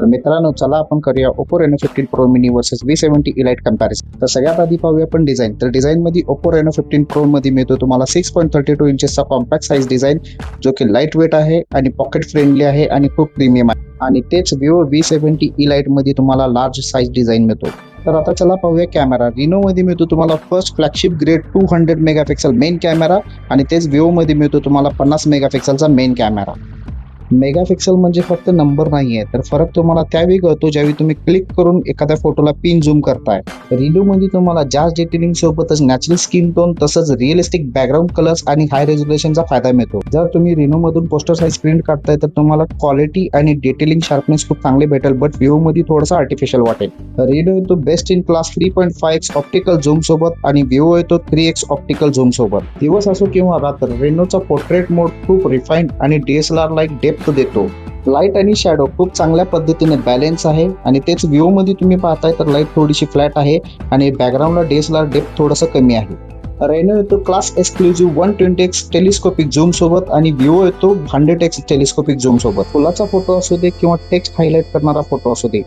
तर मित्रांनो चला आपण करूया Oppo Reno15 Pro Mini versus V70 Elite comparison. तर सगळ्यात आधी पाहूया आपण डिझाइन। तर डिझाइन मध्ये Oppo Reno15 Pro मध्ये मिळतो तुम्हाला 6.32 इंचेसचा कॉम्पॅक्ट साइज डिझाइन, जो की लाईट वेट आहे आणि पॉकेट फ्रेंडली आहे आणि खूप प्रीमियम आहे। आणि तेच Vivo V70 Elite मध्ये तुम्हाला लार्ज साइज डिझाइन मिळतो। तर आता चला पाहूया कॅमेरा। Reno मध्ये मिळतो तुम्हाला first flagship grade 200 megapixel main camera आणि तेच Vivo मध्ये मिळतो तुम्हाला 50 मेगापिक्सलचा मेन कॅमेरा। मेगापिक्सल म्हणजे फक्त नंबर नाहीये, तर फरक तुम्हाला त्यावेळी कळतो ज्यावेळी तुम्ही क्लिक करून एखाद्या फोटोला पिन झूम करताय। Reno मध्ये तुम्हाला जास्त डिटेलिंग सोबतच नॅचरल स्किन टोन तसंच रिअलिस्टिक बॅकग्राऊंड कलर्स आणि हाय रेझोल्युशनचा फायदा मिळतो। जर तुम्ही Reno मधून पोस्टर साइज प्रिंट काढताय तर तुम्हाला क्वालिटी आणि डिटेलिंग शार्पनेस खूप चांगले भेटेल, बट Vivo मध्ये थोडंसं आर्टिफिशियल वाटेल। Reno येतो best in class 3.5x optical zoom सोबत आणि Vivo येतो 3x ऑप्टिकल झूम सोबत। दिवस असो किंवा रात्र, Renoचा पोर्ट्रेट मोड खूप रिफाइंड आणि DSLR लाईक डेप्थ देतो। लाईट आणि शॅडो खूप चांगल्या पद्धतीने बॅलन्स आहे आणि तेच Vivo मध्ये तुम्ही पाहताय तर लाईट थोडीशी फ्लॅट आहे आणि बॅकग्राऊंडला DSLR डेप्थ थोडंसं कमी आहे। Reno येतो class exclusive 120x telescopic zoom सोबत आणि Vivo येतो 100x टेलिस्कोपिक झूम सोबत। फुलाचा फोटो असू दे किंवा टेक्स्ट हायलाइट करणारा फोटो असू दे,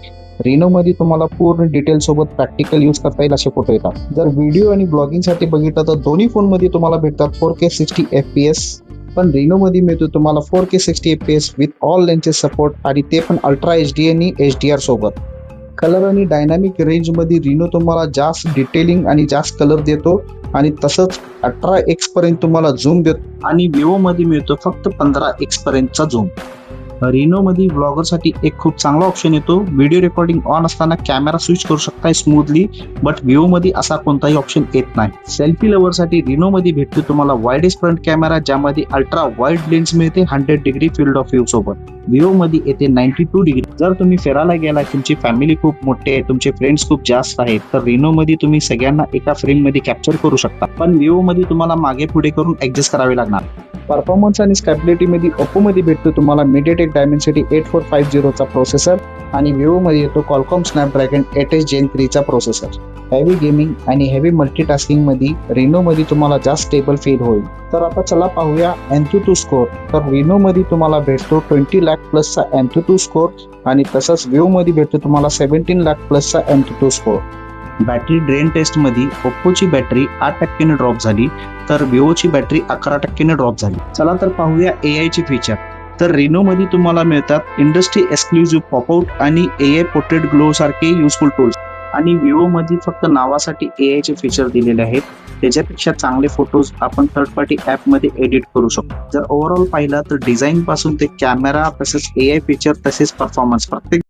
Reno मध्ये तुम्हाला पूर्ण डिटेल सोबत प्रॅक्टिकल यूज करता येईल असे फोटो येतात। जर व्हिडिओ आणि ब्लॉगिंग साठी बघितलं तर दोन्ही फोन मध्ये तुम्हाला भेटतात 4K 60 FPS, पण Reno मध्ये मिळतो तुम्हाला 4K 60 FPS with all lenses support आणि ते पण अल्ट्रा HD आणि HDR सोबत। कलर आणि डायनामिक रेंज मध्ये Reno तुम्हाला जास्त डिटेलिंग आणि जास्त कलर देतो आणि तसंच 18x पर्यंत तुम्हाला झूम देतो आणि Vivo मध्ये मिळतो फक्त 15x पर्यंतचा झूम। Reno मध्ये ब्लॉगर साठी एक खूप चांगला ऑप्शन येतो। व्हिडिओ रेकॉर्डिंग ऑन असताना कॅमेरा स्विच करू शकताय स्मूथली, बट Vivo मध्ये असा कोणताही ऑप्शन येत नाही। सेल्फी लवर साठी Reno मध्ये भेटतो तुम्हाला वाइडेस्ट फ्रंट कॅमेरा, ज्यामध्ये अल्ट्रा वाईड लेन्स मिळते 100 डिग्री फील्ड ऑफ व्ह्यू सोबत। Vivo मध्ये येते 92 डिग्री। जर तुम्ही फिरायला गेला, तुमची फॅमिली खूप मोठी आहे, तुमचे फ्रेंड्स खूप जास्त आहेत, तर Reno मध्ये तुम्ही सगळ्यांना एका फ्रेम मध्ये कॅप्चर करू शकता, पण Vivo मध्ये तुम्हाला मागे पुढे करून ऍडजस्ट करावे लागणार। परफॉर्मन्स आणि स्टॅबिलिटी मध्ये Oppo मध्ये भेटतो तुम्हाला MediaTek Dimensity 8450 चा प्रोसेसर आणि Vivo मध्ये येतो Qualcomm Snapdragon 8H Gen 3 चा प्रोसेसर। हेवी गेमिंग आणि हेवी मल्टीटास्किंग मध्ये Reno मध्ये तुम्हाला जास्त स्टेबल फील होईल। तर आता चला पाहूया Antutu स्कोर। तर Reno मध्ये तुम्हाला भेटतो 20 लाख प्लसचा Antutu स्कोर आणि तसंच Vivo मध्ये भेटतो तुम्हाला 17 लाख प्लसचा Antutu score. Battery drain test मध्ये Oppoची बॅटरी 8% ड्रॉप झाली, तर Vivoची बॅटरी 11% ड्रॉप झाली। चला तर पाहूया AI चे फीचर। तर Reno मध्ये तुम्हाला मिळतात इंडस्ट्री एक्सक्लुझिव्ह पॉपआउट आणि AI पोर्ट्रेट ग्लो सारखे युजफुल टूल्स आणि Vivo मध्ये फक्त नावासाठी AI चे फीचर दिलेले आहेत। त्याच्यापेक्षा चांगले फोटोज आपण थर्ड पार्टी ऍप मध्ये एडिट करू शकतो। जर ओव्हरऑल पाहिलं तर डिझाईन पासून ते कॅमेरा तसेच AI फीचर तसेच परफॉर्मन्स प्रत्येक